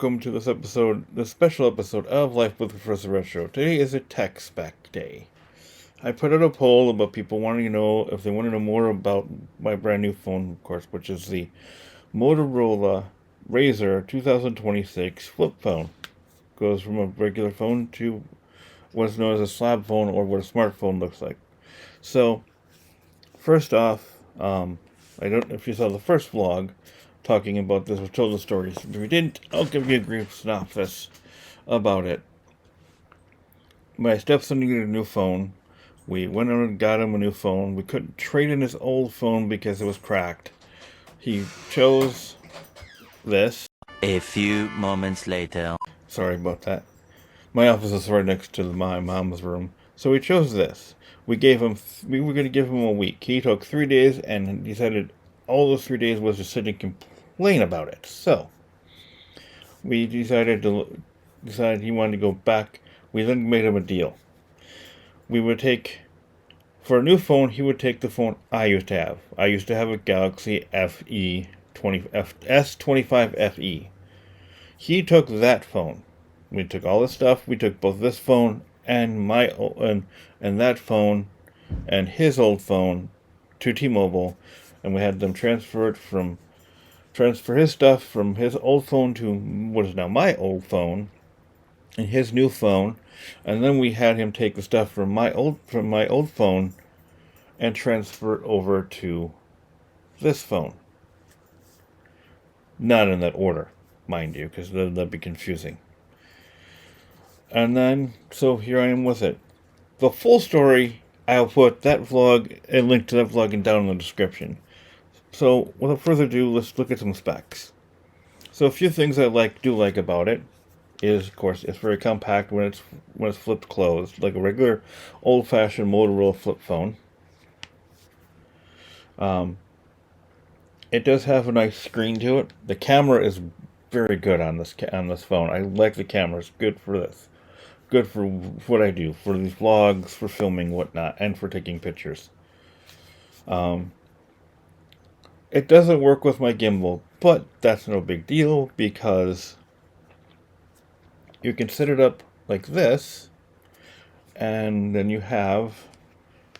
welcome to this episode, this special episode of Life with Professor Retro. Today is a tech spec day. I put out a poll about people wanting to know if they want to know more about my brand new phone, of course, which is the Motorola Razr 2026 flip phone. Goes from a regular phone to what's known as a slab phone, or what a smartphone looks like. So, first off, I don't know if you saw the first vlog talking about this, or told the stories. If you didn't, I'll give you a brief synopsis about it. My stepson needed a new phone. We went out and got him a new phone. We couldn't trade in his old phone because it was cracked. He chose this. A few moments later. Sorry about that. My office is right next to my mom's room. So we chose this. We were going to give him a week. He took 3 days and decided all those 3 days was to sit and complain about it. So we decided he wanted to go back. We then made him a deal. We would take, for a new phone, he would take the phone I used to have. I used to have a Galaxy S25 FE. He took that phone. We took all this stuff. We took both this phone and and that phone and his old phone to T-Mobile, and we had them transfer his stuff from his old phone to what is now my old phone and his new phone, and then we had him take the stuff from my old phone and transfer it over to this phone. Not in that order, mind you, because that'd be confusing. And then, so here I am with it. The full story, I'll put that vlog, a link to that vlog down in the description. So, without further ado, let's look at some specs. So, a few things I do like about it is, of course, it's very compact when it's flipped closed, like a regular old-fashioned Motorola flip phone. It does have a nice screen to it. The camera is very good on this phone. I like the camera. It's good for this. Good for what I do, for these vlogs, for filming, whatnot, and for taking pictures. It doesn't work with my gimbal, but that's no big deal because you can set it up like this, and then you have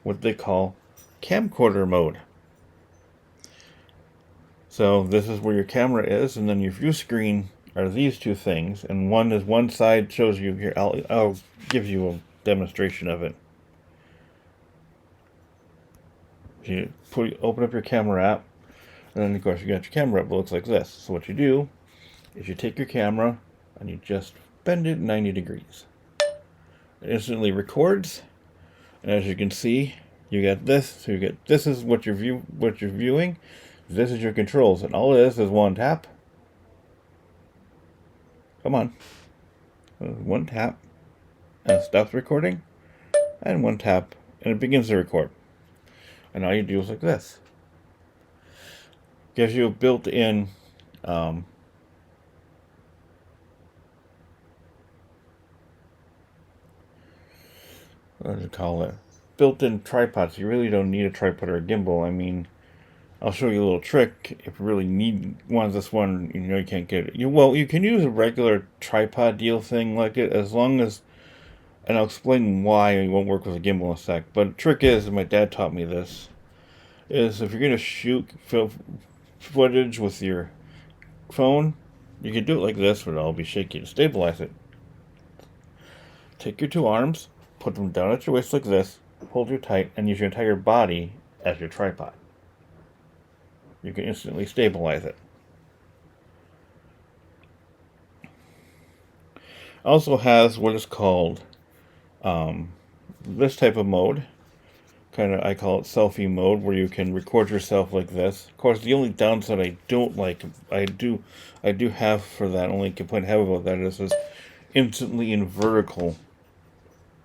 what they call camcorder mode. So this is where your camera is, and then your view screen are these two things, and one side shows you here. I'll give you a demonstration of it. You open up your camera app, and then of course you got your camera app. It looks like this. So what you do is you take your camera and you just bend it 90 degrees. It instantly records, and as you can see, you get this. So this is what you're viewing. This is your controls, and all it is one tap. Come on. One tap, and it stops recording, and one tap, and it begins to record. And all you do is like this. Gives you a built-in what do you call it? Built-in tripod. So you really don't need a tripod or a gimbal. I mean, I'll show you a little trick if you really want this one. You can't get it. You can use a regular tripod deal thing like it, as long as, and I'll explain why it won't work with a gimbal in a sec. But the trick is, and my dad taught me this, is if you're going to shoot footage with your phone, you can do it like this, but it'll be shaky to stabilize it. Take your two arms, put them down at your waist like this, hold you tight, and use your entire body as your tripod. You can instantly stabilize it. Also has what is called this type of mode. I call it selfie mode, where you can record yourself like this. Of course, the only downside I don't like, I do have for that, only complaint I have about that is this instantly in vertical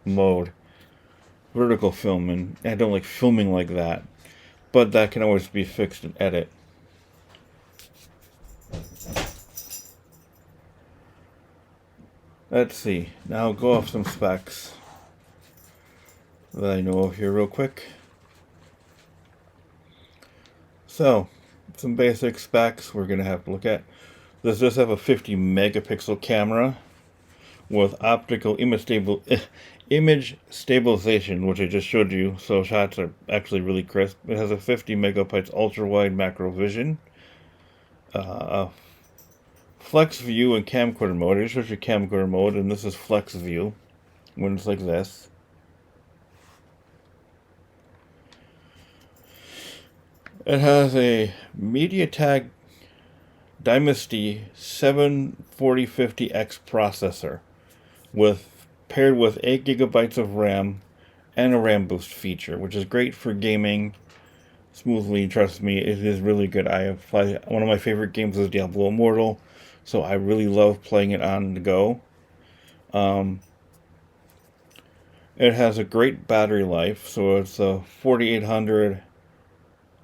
mode. Vertical film, and I don't like filming like that. But that can always be fixed and edit. Let's see. Now I'll go off some specs that I know of here real quick. So, some basic specs we're going to have to look at. This does have a 50 megapixel camera with optical image stabilization, which I just showed you, so shots are actually really crisp. It has a 50 megapixel ultra wide macro vision, flex view and camcorder mode. It shows you camcorder mode, and this is flex view when it's like this. It has a MediaTek Dimensity 74050X processor with paired with 8 gigabytes of RAM and a RAM boost feature, which is great for gaming smoothly. Trust me, it is really good. One of my favorite games is Diablo Immortal, so I really love playing it on the go. It has a great battery life, so it's a 4800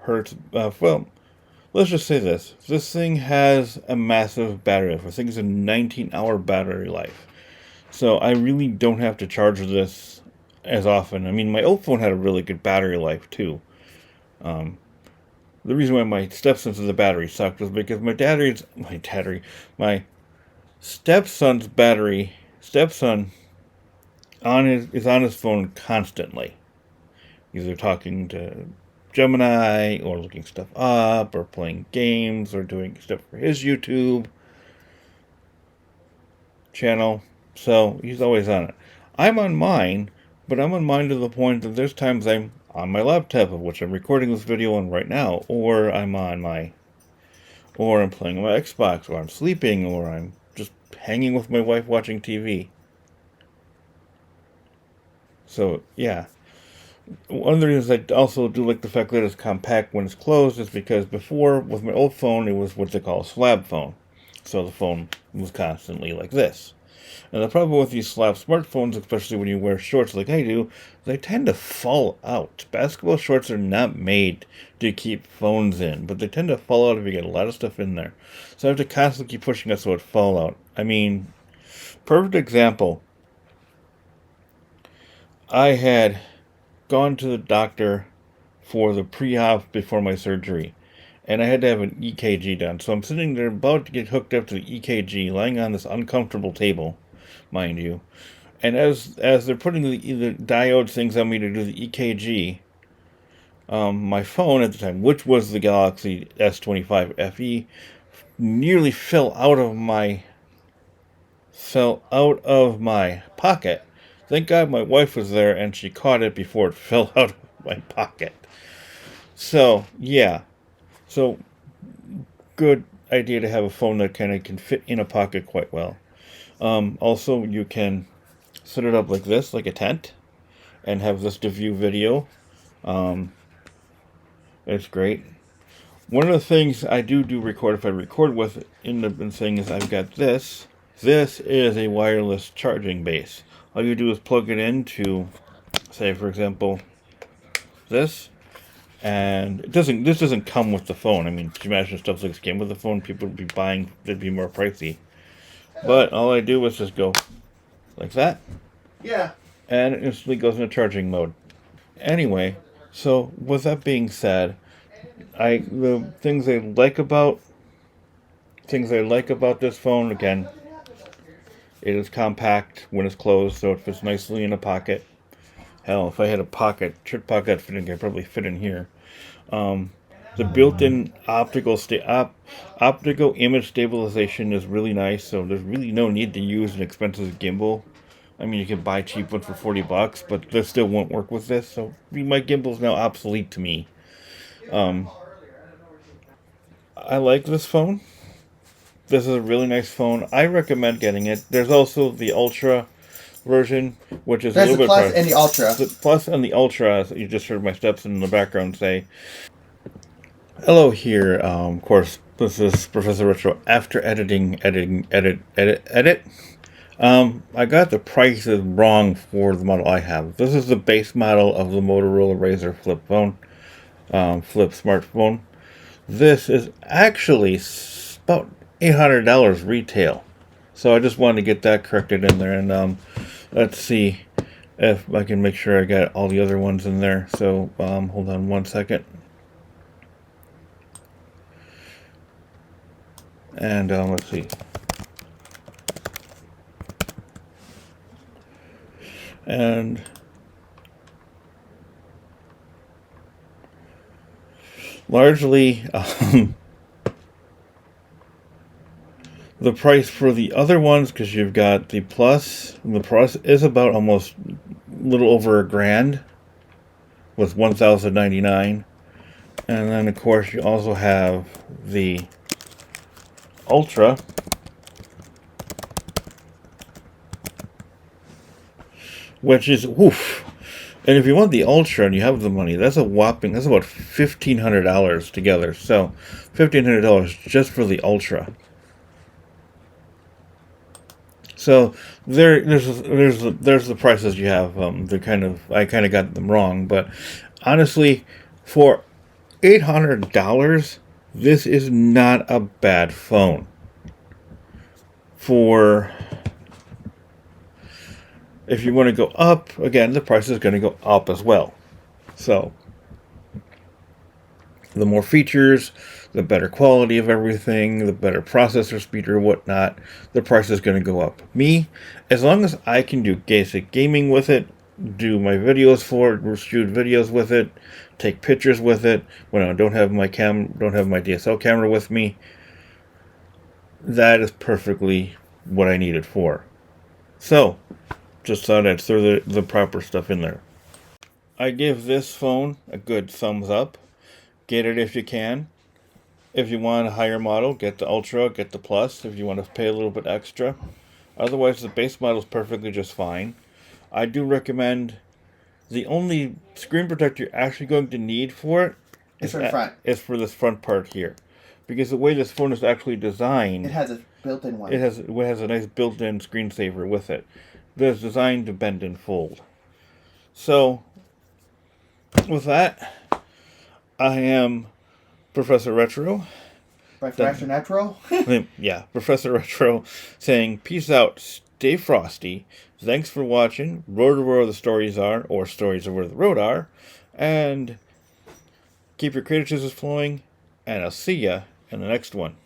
hertz. Well, let's just say this: this thing has a massive battery life. I think it's a 19-hour battery life. So I really don't have to charge this as often. I mean, my old phone had a really good battery life too. The reason why my stepson's battery sucked was because my stepson's stepson is on his phone constantly, either talking to Gemini or looking stuff up or playing games or doing stuff for his YouTube channel. So he's always on it. I'm on mine, but I'm on mine to the point that there's times I'm on my laptop, of which I'm recording this video on right now, or I'm playing my Xbox, or I'm sleeping, or I'm just hanging with my wife watching TV. So yeah, one of the reasons I also do like the fact that it's compact when it's closed is because before, with my old phone, it was what they call a slab phone. So the phone was constantly like this. And the problem with these slab smartphones, especially when you wear shorts like I do, they tend to fall out. Basketball shorts are not made to keep phones in, but they tend to fall out if you get a lot of stuff in there. So I have to constantly keep pushing it so it fall out. I mean, perfect example. I had gone to the doctor for the pre-op before my surgery, and I had to have an EKG done. So I'm sitting there about to get hooked up to the EKG, lying on this uncomfortable table, mind you. And as they're putting the diode things on me to do the EKG, my phone at the time, which was the Galaxy S25 FE, nearly fell out of my pocket. Thank God my wife was there and she caught it before it fell out of my pocket. So yeah, so good idea to have a phone that kind of can fit in a pocket quite well. Also, you can set it up like this, like a tent, and have this to view video. It's great. One of the things I do record, if I record with it in the thing, is I've got this. This is a wireless charging base. All you do is plug it into, say, for example, this, and this doesn't come with the phone. I mean, can you imagine stuff like this came with the phone? People would be buying, they'd be more pricey. But all I do is just go like that. Yeah. And it instantly goes into charging mode. Anyway, so with that being said, the things I like about this phone, again, it is compact when it's closed, so it fits nicely in a pocket. Hell, if I had a shirt pocket fitting, I'd probably fit in here. The built-in optical image stabilization is really nice, so there's really no need to use an expensive gimbal. I mean, you can buy cheap ones for $40, but this still won't work with this, so my gimbal's now obsolete to me. I like this phone. This is a really nice phone. I recommend getting it. There's also the Ultra version, which is There's a little the bit Plus pricey. and the Ultra. The Plus and the Ultra, as you just heard my steps in the background say. Hello here. Of course, this is Professor Retro. After edit. I got the prices wrong for the model I have. This is the base model of the Motorola Razr flip phone, flip smartphone. This is actually about $800 retail. So I just wanted to get that corrected in there, and let's see if I can make sure I got all the other ones in there. So hold on one second. And let's see. And largely, the price for the other ones, because you've got the Plus, and the Plus is about almost a little over $1,000 with $1,099. And then, of course, you also have the Ultra, which is woof. And if you want the Ultra and you have the money, that's a whopping, that's about $1,500 together. So, $1,500 just for the Ultra. So there's the prices you have. I kind of got them wrong, but honestly, for $800, this is not a bad phone. For if you want to go up, again, the price is going to go up as well. So the more features, the better quality of everything, the better processor speed or whatnot, the price is going to go up. Me, as long as I can do basic gaming with it, do my videos for it, shoot videos with it, take pictures with it, when I don't have my DSL camera with me, that is perfectly what I need it for. So, just thought I'd throw the proper stuff in there. I give this phone a good thumbs up. Get it if you can. If you want a higher model, get the Ultra, get the Plus if you want to pay a little bit extra. Otherwise, the base model is perfectly just fine. I do recommend the only screen protector you're actually going to need for it is for the front. Is for this front part here. Because the way this phone is actually designed, it has a built-in one. It has a nice built-in screensaver with it. That's designed to bend and fold. So, with that, I am Professor Retro. By Professor Retro? Yeah, Professor Retro saying, peace out, stay frosty. Thanks for watching. Road to where the stories are, or stories of where the road are. And keep your creative juices flowing. And I'll see ya in the next one.